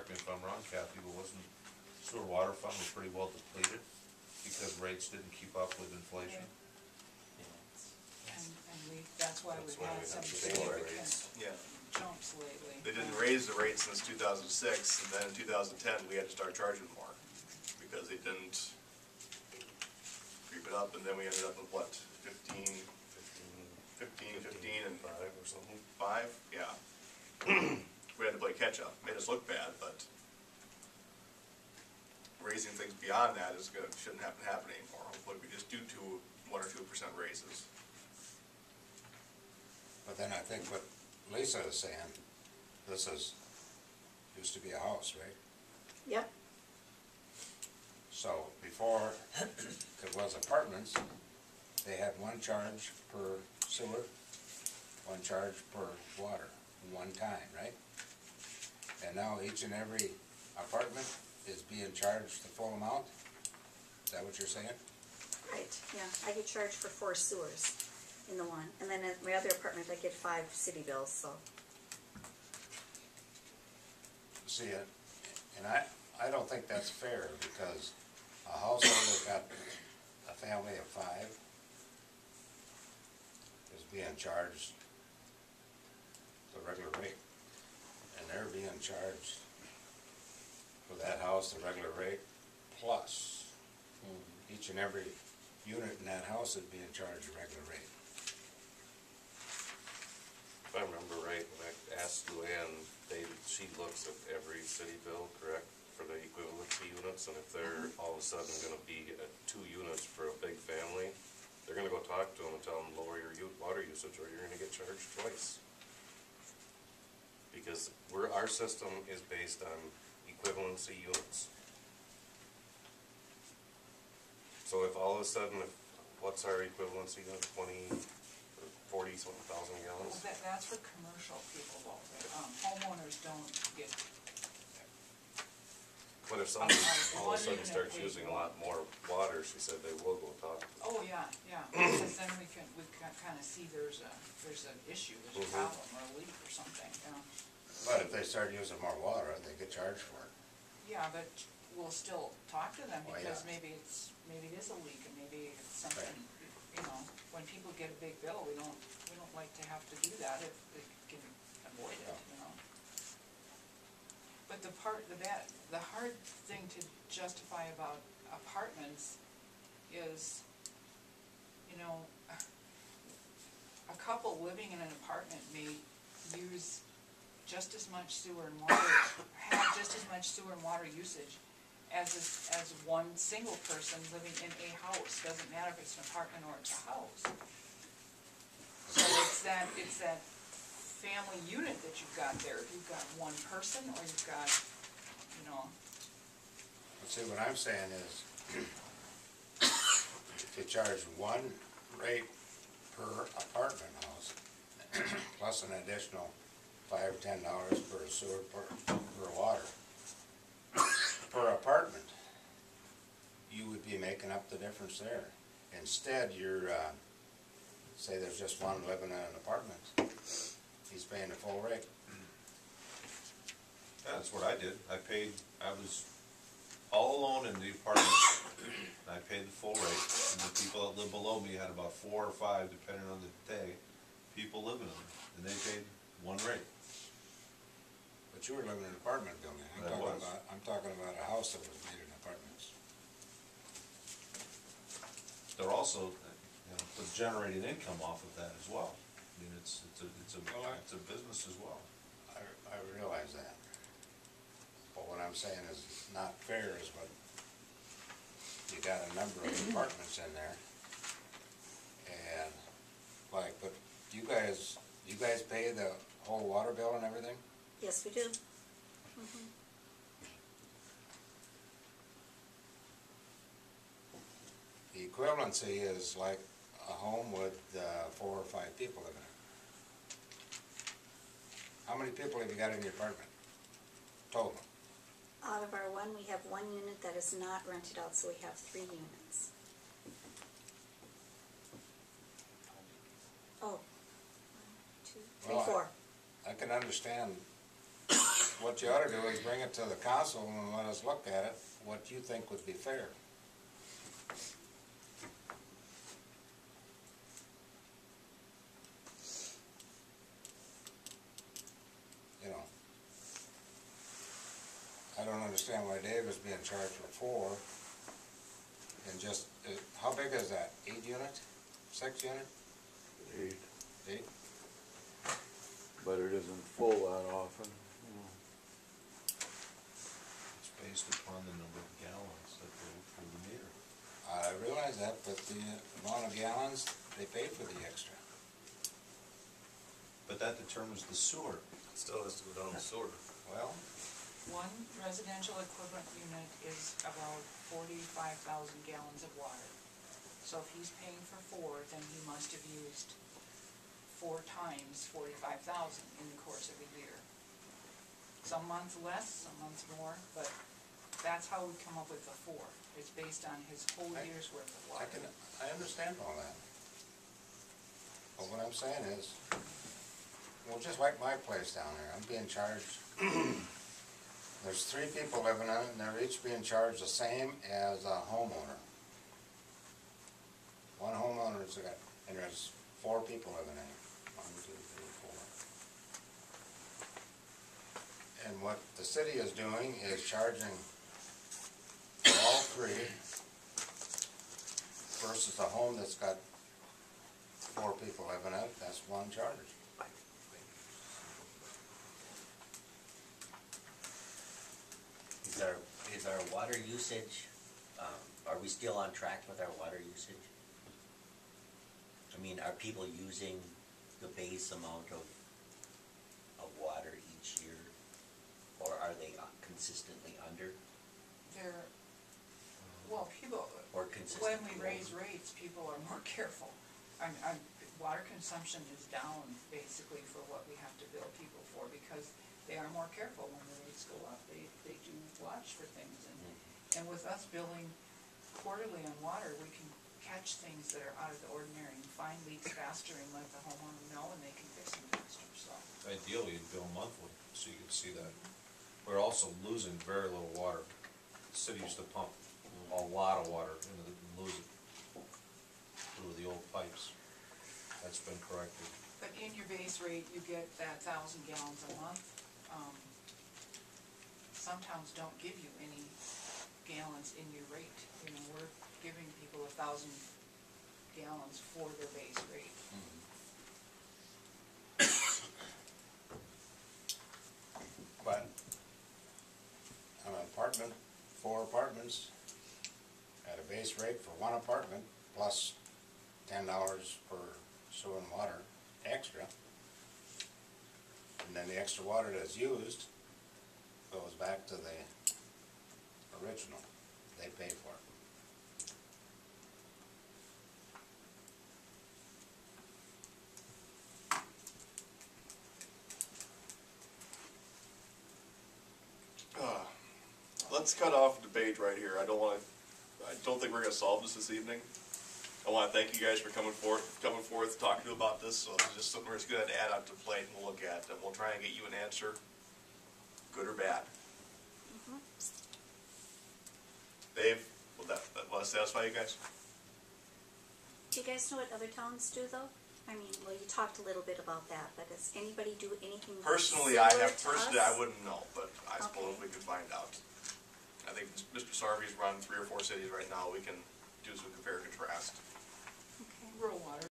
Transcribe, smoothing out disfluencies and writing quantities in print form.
me if I'm wrong, Kathy, but wasn't sewer water fund was pretty well depleted because rates didn't keep up with inflation? And that's why we've had some significant jumps lately. They didn't raise the rate since 2006, and then in 2010 we had to start charging more because they didn't creep it up, and then we ended up with what, 15 and 5 or something. 5? Yeah. We had to play catch up. Made us look bad, but raising things beyond that shouldn't happen anymore. Hopefully we just do 1 or 2% raises. But then I think what Lisa is saying, this used to be a house, right? Yep. So before it was apartments, they had one charge per sewer, one charge per water, one time, right? And now each and every apartment is being charged the full amount? Is that what you're saying? Right, yeah. I get charged for 4 sewers in the one. And then at my other apartment, I get 5 city bills, so. See, and I don't think that's fair because a household that's got a family of 5 is being charged the regular rate. And they're being charged for that house the regular rate plus each and every unit in that house is being charged a regular rate. If I remember right, when I asked Luann, she looks at every city bill, correct, for the equivalency units, and if they're all of a sudden going to be at 2 units for a big family, they're going to go talk to them and tell them lower your water usage or you're going to get charged twice. Because our system is based on equivalency units. So if all of a sudden, what's our equivalency unit, 20 or 40 something thousand gallons? Well, that's for commercial people though. Homeowners don't get. But if someone all of a sudden starts using a lot more water, she said they will go talk to them. Oh yeah, yeah. Because then we kind of see there's an issue, there's a problem or a leak or something. Yeah. But if they start using more water, they get charged for it. Yeah, but we'll still talk to them because yeah. maybe it is a leak and maybe it's something. Right. You know, when people get a big bill, we don't like to have to do that if we can avoid it. You know. But the hard thing to justify about apartments is, you know, a couple living in an apartment may use just as much sewer and water, have just as much sewer and water usage as one single person living in a house. Doesn't matter if it's an apartment or it's a house. So it's that family unit that you've got there. If you've got one person or you've got, you know. But see, what I'm saying is, if you charge one rate per apartment house, plus an additional $5 or $10 per sewer per water per apartment, you would be making up the difference there. Instead, you're say there's just one living in an apartment, he's paying the full rate. Yeah, that's what I did. I was all alone in the apartment, and I paid the full rate, and the people that lived below me had about 4 or 5, depending on the day, people living in them, and they paid one rate. But you were living in an apartment building. I'm talking about a house that was made in apartments. They're also, they're generating income off of that as well. I mean, it's a business as well. I realize that. But what I'm saying is not fair is what you got a number of apartments in there, and but you guys pay the whole water bill and everything? Yes, we do. The equivalency is like a home with 4 or 5 people living in it. How many people have you got in your apartment? Total. Out of our one, we have 1 unit that is not rented out, so we have 3 units. Oh, 1, 2, 3, 4. I can understand what you ought to do is bring it to the council and let us look at it, what you think would be fair. You know, I don't understand why Dave is being charged for 4, and just, how big is that, 8 unit, 6 unit? 8, 8? but it isn't full that often. It's based upon the number of gallons that go through the meter. I realize that, but the amount of gallons, they pay for the extra. But that determines the sewer. Still has to go down the sewer. Well, One residential equivalent unit is about 45,000 gallons of water. So if he's paying for 4, then he must have used 4 times 45,000 in the course of a year. Some months less, some months more, but that's how we come up with the 4. It's based on his whole year's worth of water. I understand all that. But what I'm saying is, well, just like my place down there, I'm being charged, there's 3 people living in it, and they're each being charged the same as a homeowner. One homeowner's got, and there's 4 people living in it. 1, 2, 3, 4. And what the city is doing is charging all 3 versus a home that's got 4 people living in it, that's 1 charge. Is our water usage, are we still on track with our water usage? I mean, are people using the base amount of water each year? Or are they consistently under They're, well, people, or when consistently we raise rates, people are more careful. Water consumption is down basically for what we have to bill people for, because they are more careful when the rates go up. They do watch for things, and with us billing quarterly on water, we can catch things that are out of the ordinary and find leaks faster and let the homeowner know, and they can fix them faster, so. Ideally, you'd bill monthly, so you could see that. We're also losing very little water. The city used to pump a lot of water into the, and lose it through the old pipes. That's been corrected. But in your base rate, you get that 1,000 gallons a month. Some towns don't give you any gallons in your rate. You know, we're giving people 1,000 gallons for their base rate. But an apartment, 4 apartments, at a base rate for 1 apartment, plus $10 per sewer and water extra. And then the extra water that's used goes back to the original. They pay for it. Let's cut off debate right here. I don't think we're gonna solve this evening. I wanna thank you guys for coming forth, talking to about this, so it's just something we're just gonna add up to plate and we'll look at, and we'll try and get you an answer, good or bad. Dave, will that satisfy you guys? Do you guys know what other towns do though? I mean, well, you talked a little bit about that, but does anybody do anything Personally, similar to I us? wouldn't know, but I suppose Okay. we could find out. I think Mr. Sarvy's run 3 or 4 cities right now, we can do some comparisons.